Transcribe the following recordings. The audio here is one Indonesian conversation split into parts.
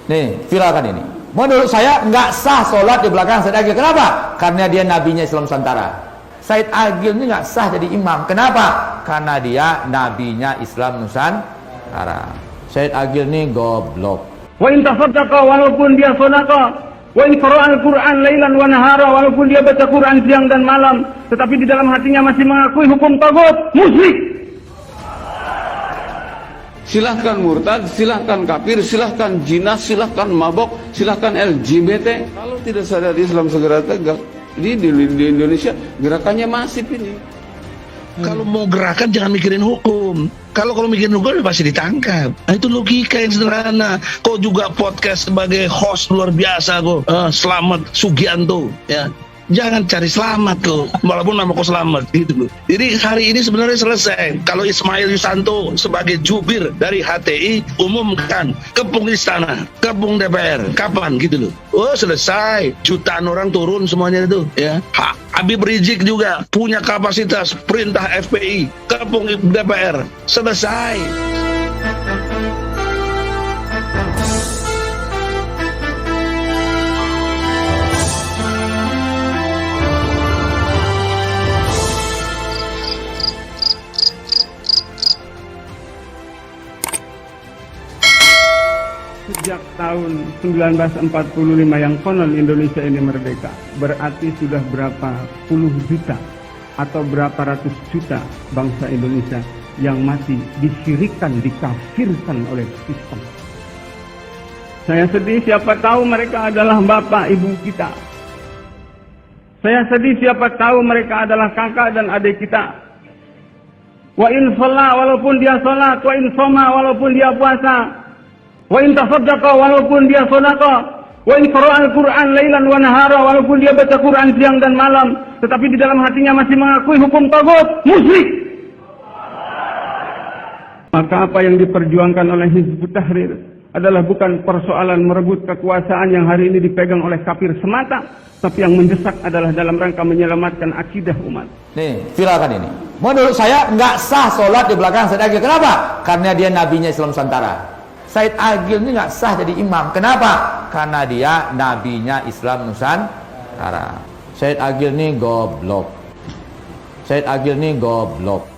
Nih, viralkan ini. Menurut saya nggak sah sholat di belakang Said Agil. Kenapa? Karena dia nabinya Islam Nusantara. Said Agil ini nggak sah jadi imam. Kenapa? Karena dia nabinya Islam Nusantara. Said Agil ini goblok. Wa in tasaddaqa, walaupun dia sedekah, wa in qara'a al-Qur'an lailan wa nahara, walaupun dia baca Quran siang dan malam, tetapi di dalam hatinya masih mengakui hukum tagut, musyrik. Silahkan murtad, silahkan kafir, silahkan jinas, silahkan mabok, silahkan LGBT. Kalau tidak sadar Islam segera tegak, di Indonesia gerakannya masif ini. Kalau mau gerakan jangan mikirin hukum. Kalau mikirin hukum pasti ditangkap. Nah, itu logika yang sederhana. Kok juga podcast sebagai host luar biasa kok. Selamat Sugianto ya. Jangan cari selamat kok, walaupun nama kau selamat gitu loh. Jadi hari ini sebenarnya selesai. Kalau Ismail Yusanto sebagai jubir dari HTI umumkan kepung istana, kepung DPR, kapan gitu loh. Oh selesai, jutaan orang turun semuanya itu ya. Habib Rizik juga punya kapasitas perintah FPI, kepung DPR, selesai. Sejak tahun 1945 yang konon Indonesia ini merdeka, berarti sudah berapa puluh juta atau berapa ratus juta bangsa Indonesia yang masih disyirikkan, dikafirkan oleh sistem. Saya sedih, siapa tahu mereka adalah bapak ibu kita. Saya sedih, siapa tahu mereka adalah kakak dan adik kita. Wa in sholat, walaupun dia sholat, wa in soma, walaupun dia puasa, wa in tasaddaqa, walaupun dia sedekah, wa in qara'a al-Qur'an lailan wa nahara, walaupun dia baca Quran siang dan malam, tetapi di dalam hatinya masih mengakui hukum tagut, musyrik. Maka apa yang diperjuangkan oleh Hizbut Tahrir adalah bukan persoalan merebut kekuasaan yang hari ini dipegang oleh kafir semata, tapi yang mendesak adalah dalam rangka menyelamatkan akidah umat. Nih, viralkan ini. Menurut saya nggak sah sholat di belakang Said Agil. Kenapa? Karena dia nabinya Islam Nusantara. Said Agil ini nggak sah jadi imam. Kenapa? Karena dia nabinya Islam Nusantara. Said Agil ini goblok. Said Agil ini goblok.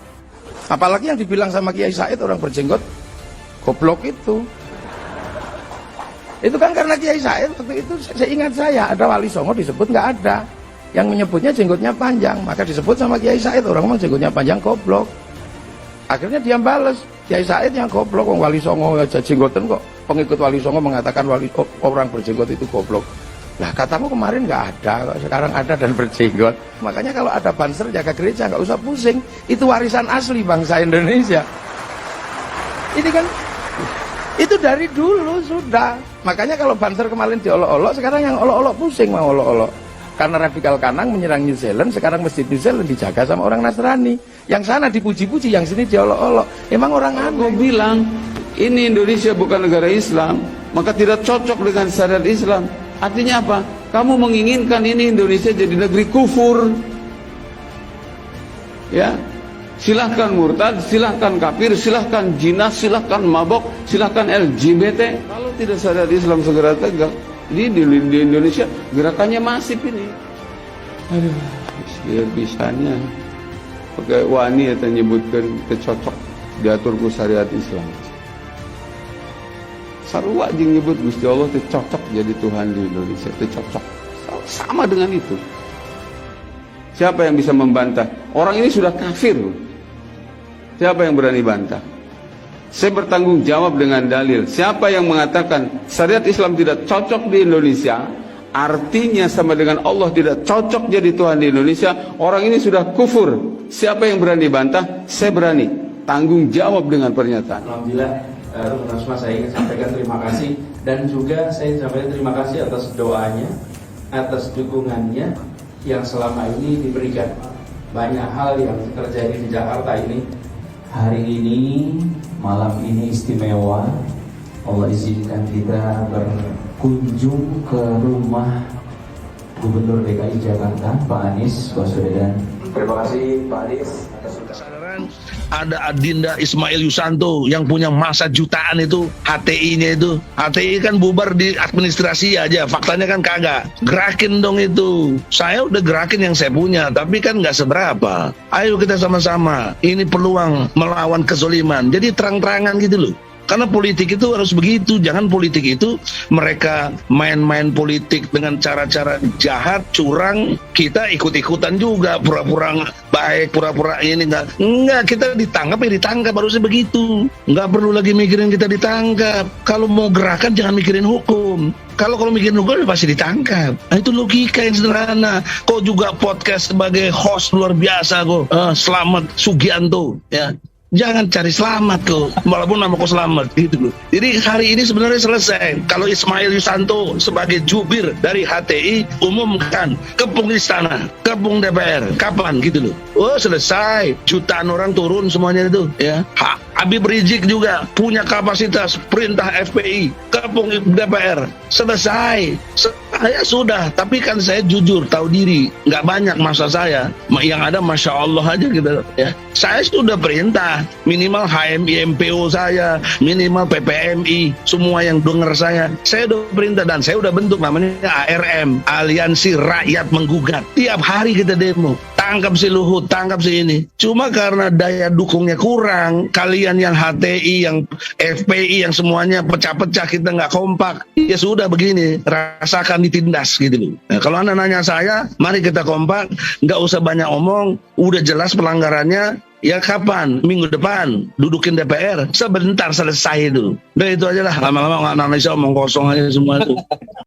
Apalagi yang dibilang sama Kiai Said orang berjenggot goblok itu. Itu kan karena Kiai Said waktu itu seingat saya ada Wali Songo disebut nggak ada. Yang menyebutnya jenggotnya panjang, maka disebut sama Kiai Said orang ngomong jenggotnya panjang goblok. Akhirnya dia bales, Kiai Said yang goblok, Wali Songo aja jenggotan kok. Pengikut Wali Songo mengatakan orang berjenggot itu goblok. Lah katamu kemarin nggak ada, sekarang ada dan berjenggot. Makanya kalau ada banser jaga gereja nggak usah pusing. Itu warisan asli bangsa Indonesia. Ini kan, itu dari dulu sudah. Makanya kalau banser kemarin diolok-olok, sekarang yang olok-olok pusing mau olok-olok. Karena radikal kanan menyerang New Zealand, sekarang masjid New Zealand dijaga sama orang Nasrani. Yang sana dipuji-puji, yang sini diolok-olok. Emang orang aneh. Aku bilang, ini Indonesia bukan negara Islam, maka tidak cocok dengan syariat Islam. Artinya apa? Kamu menginginkan ini Indonesia jadi negeri kufur. Ya, silahkan murtad, silahkan kafir, silahkan jinas, silahkan mabok, silahkan LGBT. Kalau tidak syariat Islam segera tegak, di Indonesia gerakannya masif ini. Aduh, biar-bisanya pakai wani atau nyebutkan kecocok diatur ku syariat Islam. Sarua jeung nyebut Gusti Allah teu cocok jadi Tuhan di Indonesia, teu cocok. Sama dengan itu. Siapa yang bisa membantah? Orang ini sudah kafir. Siapa yang berani bantah? Saya bertanggung jawab dengan dalil. Siapa yang mengatakan syariat Islam tidak cocok di Indonesia, artinya sama dengan Allah tidak cocok jadi Tuhan di Indonesia, orang ini sudah kufur. Siapa yang berani bantah? Saya berani. Tanggung jawab dengan pernyataan. Alhamdulillah, Rumah saya ingin sampaikan terima kasih. Dan juga saya sampaikan terima kasih atas doanya, atas dukungannya yang selama ini diberikan. Banyak hal yang terjadi di Jakarta ini. Hari ini, malam ini istimewa. Allah izinkan kita berkunjung ke rumah Gubernur DKI Jakarta, Pak Anies Baswedan. Terima kasih Pak Anies atas kesadaran ada Adinda Ismail Yusanto yang punya masa jutaan itu, HTI-nya itu. HTI kan bubar di administrasi aja, faktanya kan kagak. Gerakin dong itu. Saya udah gerakin yang saya punya, tapi kan nggak seberapa. Ayo kita sama-sama. Ini peluang melawan kezoliman. Jadi terang-terangan gitu loh. Karena politik itu harus begitu. Jangan politik itu mereka main-main politik dengan cara-cara jahat, curang. Kita ikut-ikutan juga, pura-pura baik, pura-pura ini enggak, kita ditangkap ya ditangkap, harusnya begitu. Enggak perlu lagi mikirin kita ditangkap. Kalau mau gerakan jangan mikirin hukum. Kalau mikirin hukum pasti ditangkap. Nah, itu logika yang sederhana. Kok juga podcast sebagai host luar biasa kok. Selamat Sugianto ya. Jangan cari selamat kok, walaupun nama kau selamat gitu loh. Jadi hari ini sebenarnya selesai. Kalau Ismail Yusanto sebagai jubir dari HTI umumkan kepung istana, kepung DPR, kapan gitu loh. Oh selesai, jutaan orang turun semuanya itu ya. Habib Rizik juga punya kapasitas perintah FPI, kepung DPR, selesai. Saya sudah, tapi kan saya jujur, tahu diri, nggak banyak masa saya. Yang ada Masya Allah aja gitu ya. Saya sudah perintah, minimal HMI MPO saya, minimal PPMI, semua yang dengar saya udah perintah dan saya udah bentuk namanya ARM, Aliansi Rakyat Menggugat. Tiap hari kita demo, tangkap si Luhut, tangkap si ini. Cuma karena daya dukungnya kurang, kalian yang HTI, yang FPI, yang semuanya pecah-pecah, kita nggak kompak. Ya sudah begini, rasakan ditindas gitu loh. Nah, kalau Anda nanya saya, mari kita kompak, nggak usah banyak omong, udah jelas pelanggarannya. Ya kapan? Minggu depan dudukin DPR, sebentar selesai itu. Udah itu aja lah, lama-lama nggak analisa, omong kosong aja semua itu.